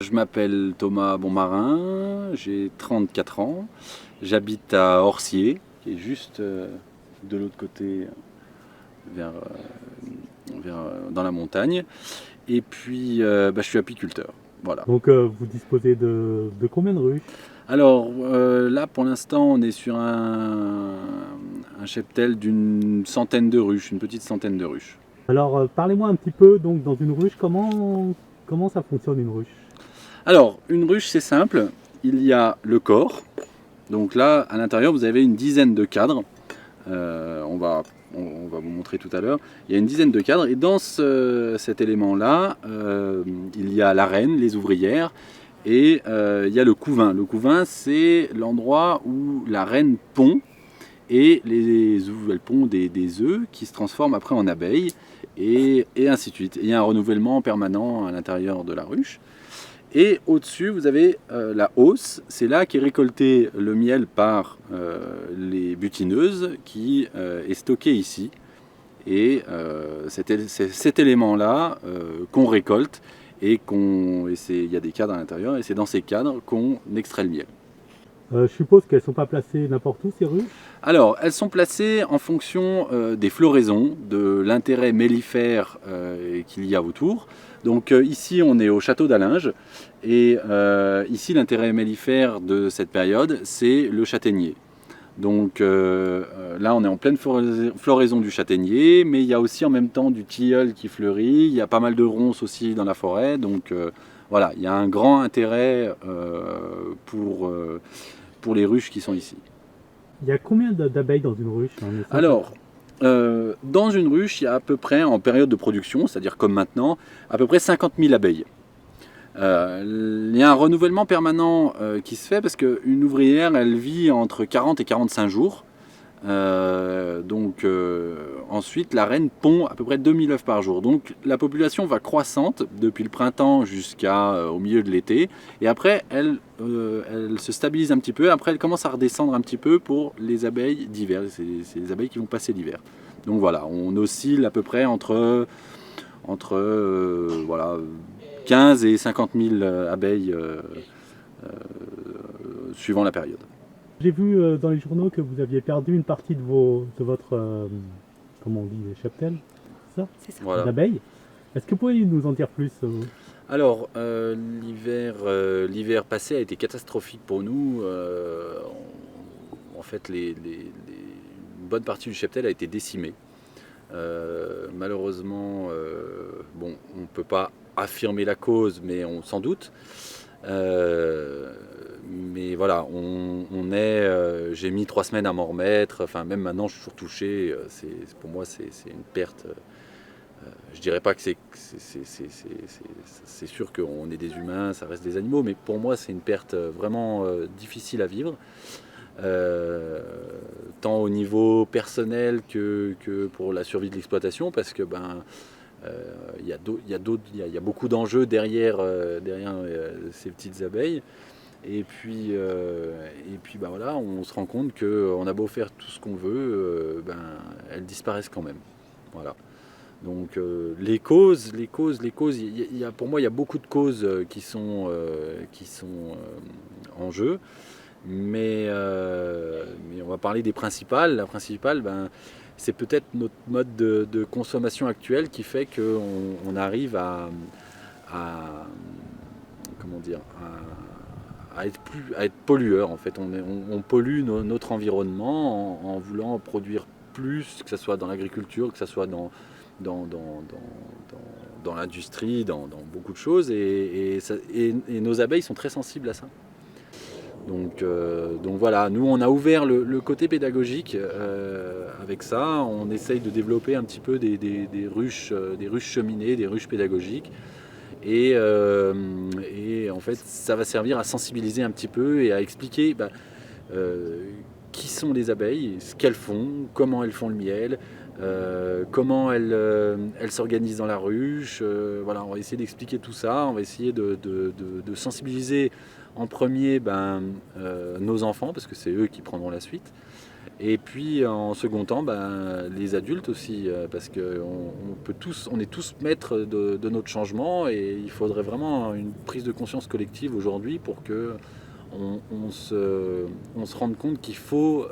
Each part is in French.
Je m'appelle Thomas Bonmarin, j'ai 34 ans, j'habite à Orcier, qui est juste de l'autre côté, dans la montagne. Et puis je suis apiculteur. Voilà. Donc vous disposez de combien de ruches? Alors là pour l'instant on est sur un cheptel d'une centaine de ruches, une petite centaine de ruches. Alors parlez-moi un petit peu donc dans une ruche, comment ça fonctionne une ruche? Alors une ruche c'est simple, il y a le corps, donc là à l'intérieur vous avez une dizaine de cadres. On va vous montrer tout à l'heure. Il y a une dizaine de cadres et dans cet élément-là, il y a la reine, les ouvrières et il y a le couvain. Le couvain, c'est l'endroit où la reine pond et elle pond des œufs qui se transforment après en abeilles et ainsi de suite. Et il y a un renouvellement permanent à l'intérieur de la ruche. Et au-dessus, vous avez la hausse. C'est là qu'est récolté le miel par les butineuses qui est stocké ici. Et c'est cet élément-là qu'on récolte et il y a des cadres à l'intérieur et c'est dans ces cadres qu'on extrait le miel. Je suppose qu'elles ne sont pas placées n'importe où ces ruches? Alors, elles sont placées en fonction des floraisons, de l'intérêt mellifère qu'il y a autour. Donc ici, on est au château d'Allinges et ici, l'intérêt mellifère de cette période, c'est le châtaignier. Donc là, on est en pleine floraison du châtaignier, mais il y a aussi en même temps du tilleul qui fleurit, il y a pas mal de ronces aussi dans la forêt. Donc voilà, il y a un grand intérêt pour les ruches qui sont ici. Il y a combien d'abeilles dans une ruche? Alors, dans une ruche, il y a à peu près, en période de production, c'est-à-dire comme maintenant, à peu près 50 000 abeilles. Il y a un renouvellement permanent qui se fait parce qu'une ouvrière, elle vit entre 40 et 45 jours. Ensuite, la reine pond à peu près 2000 œufs par jour. Donc la population va croissante depuis le printemps jusqu'au milieu de l'été. Et après, elle se stabilise un petit peu. Après, elle commence à redescendre un petit peu pour les abeilles d'hiver. C'est les abeilles qui vont passer l'hiver. Donc voilà, on oscille à peu près entre 15 et 50 000 abeilles suivant la période. J'ai vu dans les journaux que vous aviez perdu une partie de votre, comment on dit, cheptel, c'est ça? C'est ça. Voilà. D'abeilles. Est-ce que vous pouvez nous en dire plus? Alors, l'hiver passé a été catastrophique pour nous. En fait, une bonne partie du cheptel a été décimée. Malheureusement, on ne peut pas affirmer la cause, mais on s'en doute. Mais voilà, j'ai mis 3 semaines à m'en remettre. Enfin, même maintenant, je suis toujours touché. Pour moi, c'est une perte. Je dirais pas que c'est sûr qu'on est des humains, ça reste des animaux, mais pour moi, c'est une perte vraiment difficile à vivre. Tant au niveau personnel que pour la survie de l'exploitation, parce que il y a beaucoup d'enjeux derrière ces petites abeilles. Et puis voilà, on se rend compte qu'on a beau faire tout ce qu'on veut, elles disparaissent quand même. Voilà. Donc les causes, pour moi il y a beaucoup de causes qui sont en jeu, mais on va parler des principales. La principale, c'est peut-être notre mode de consommation actuel qui fait qu'on arrive à- comment dire, à être pollueur en fait. On pollue notre environnement en voulant produire plus, que ce soit dans l'agriculture, que ce soit dans, dans, dans l'industrie, dans beaucoup de choses, et nos abeilles sont très sensibles à ça. Donc voilà, nous on a ouvert le côté pédagogique avec ça, on essaye de développer un petit peu des ruches cheminées, des ruches pédagogiques, et en fait ça va servir à sensibiliser un petit peu et à expliquer euh, qui sont les abeilles, ce qu'elles font, comment elles font le miel, comment elles s'organisent dans la ruche. Voilà, on va essayer d'expliquer tout ça, on va essayer de sensibiliser en premier nos enfants, parce que c'est eux qui prendront la suite, Et puis en second temps, les adultes aussi, parce on est tous maîtres de notre changement et il faudrait vraiment une prise de conscience collective aujourd'hui pour que on se rende compte qu'il faut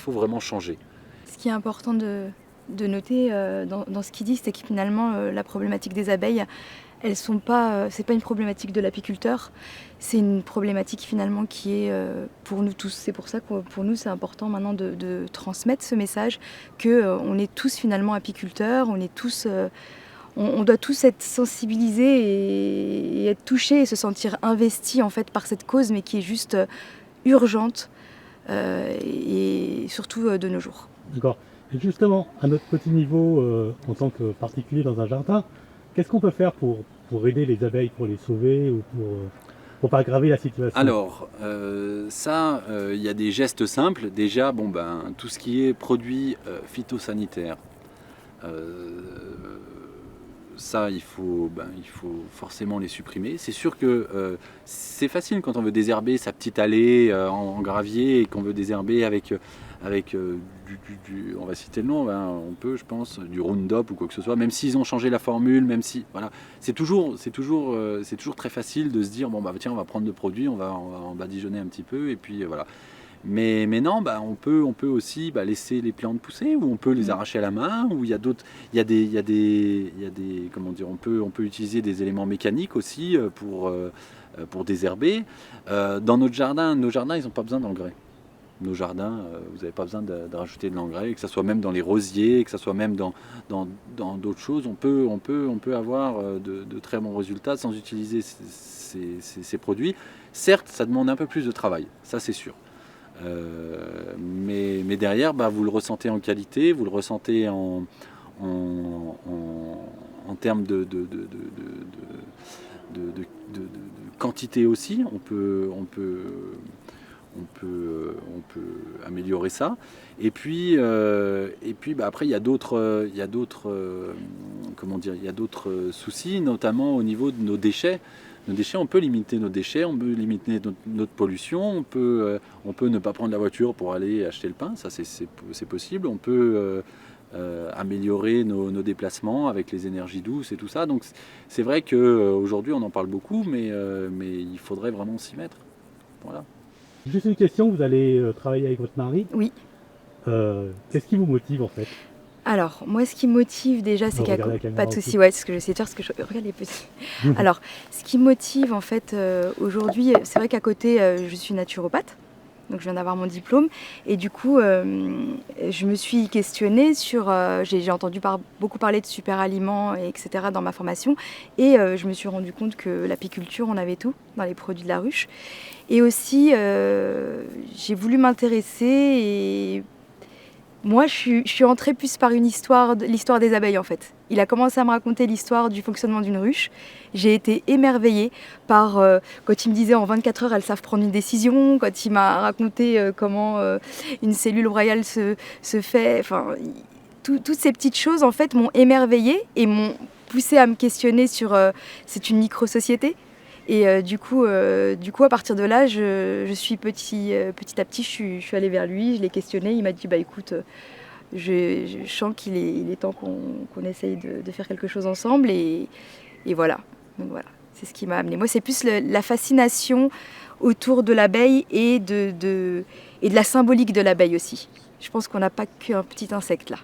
vraiment changer. Ce qui est important de noter dans ce qu'il dit, c'est que finalement la problématique des abeilles, c'est pas une problématique de l'apiculteur, c'est une problématique finalement qui est pour nous tous. C'est pour ça que pour nous c'est important maintenant de transmettre ce message que on est tous finalement apiculteurs, on doit tous être sensibilisés et être touchés et se sentir investis en fait par cette cause, mais qui est juste urgente et surtout de nos jours. D'accord. Et justement, à notre petit niveau, en tant que particulier dans un jardin, qu'est-ce qu'on peut faire pour aider les abeilles, pour les sauver ou pour pas aggraver la situation? Alors, il y a des gestes simples. Déjà, tout ce qui est produits phytosanitaires, ça, il faut forcément les supprimer. C'est sûr que c'est facile quand on veut désherber sa petite allée en gravier et qu'on veut désherber avec on va citer le nom, on peut, je pense, du Roundup ou quoi que ce soit, même s'ils ont changé la formule, même si, voilà, c'est toujours très facile de se dire, tiens, on va prendre le produit, on va badigeonner un petit peu, et puis voilà. Mais non, on peut aussi laisser les plantes pousser, ou on peut les arracher à la main, ou il y a des, comment dire, on peut utiliser des éléments mécaniques aussi pour désherber. Dans nos jardins, ils n'ont pas besoin d'engrais. Nos jardins, vous n'avez pas besoin de rajouter de l'engrais, que ce soit même dans les rosiers, que ce soit même dans d'autres choses. On peut avoir de très bons résultats sans utiliser ces produits. Certes, ça demande un peu plus de travail, ça c'est sûr. Mais derrière, vous le ressentez en qualité, vous le ressentez en termes de quantité aussi. On peut améliorer ça. Et puis après, il y a d'autres soucis, notamment au niveau de nos déchets. Nos déchets, on peut limiter nos déchets, on peut limiter notre pollution, on peut ne pas prendre la voiture pour aller acheter le pain, ça c'est possible. On peut améliorer nos déplacements avec les énergies douces et tout ça. Donc c'est vrai qu'aujourd'hui on en parle beaucoup, mais il faudrait vraiment s'y mettre. Voilà. Juste une question, vous allez travailler avec votre mari? Oui. Qu'est-ce qui vous motive en fait? Alors, moi, ce qui me motive déjà, c'est qu'il n'y a pas de souci. Ouais, c'est ce que j'essaie de faire, parce que regarde les petits. Alors, ce qui me motive en fait aujourd'hui, c'est vrai qu'à côté, je suis naturopathe. Donc, je viens d'avoir mon diplôme. Et du coup, je me suis questionnée sur. J'ai entendu beaucoup parler de super aliments, etc. dans ma formation. Et je me suis rendu compte que l'apiculture, on avait tout dans les produits de la ruche. Et aussi, j'ai voulu m'intéresser et. Moi, je suis entrée plus par l'histoire des abeilles en fait. Il a commencé à me raconter l'histoire du fonctionnement d'une ruche. J'ai été émerveillée par, quand il me disait en 24 heures, elles savent prendre une décision, quand il m'a raconté comment une cellule royale se fait. Enfin, toutes ces petites choses en fait m'ont émerveillée et m'ont poussée à me questionner sur c'est une micro-société. Et du coup, à partir de là, je suis petit à petit, je suis allée vers lui, je l'ai questionné. Il m'a dit, écoute, je sens qu'il est temps qu'on essaye de faire quelque chose ensemble. Et voilà. Donc voilà, c'est ce qui m'a amené. Moi, c'est plus la fascination autour de l'abeille et de la symbolique de l'abeille aussi. Je pense qu'on n'a pas qu'un petit insecte là.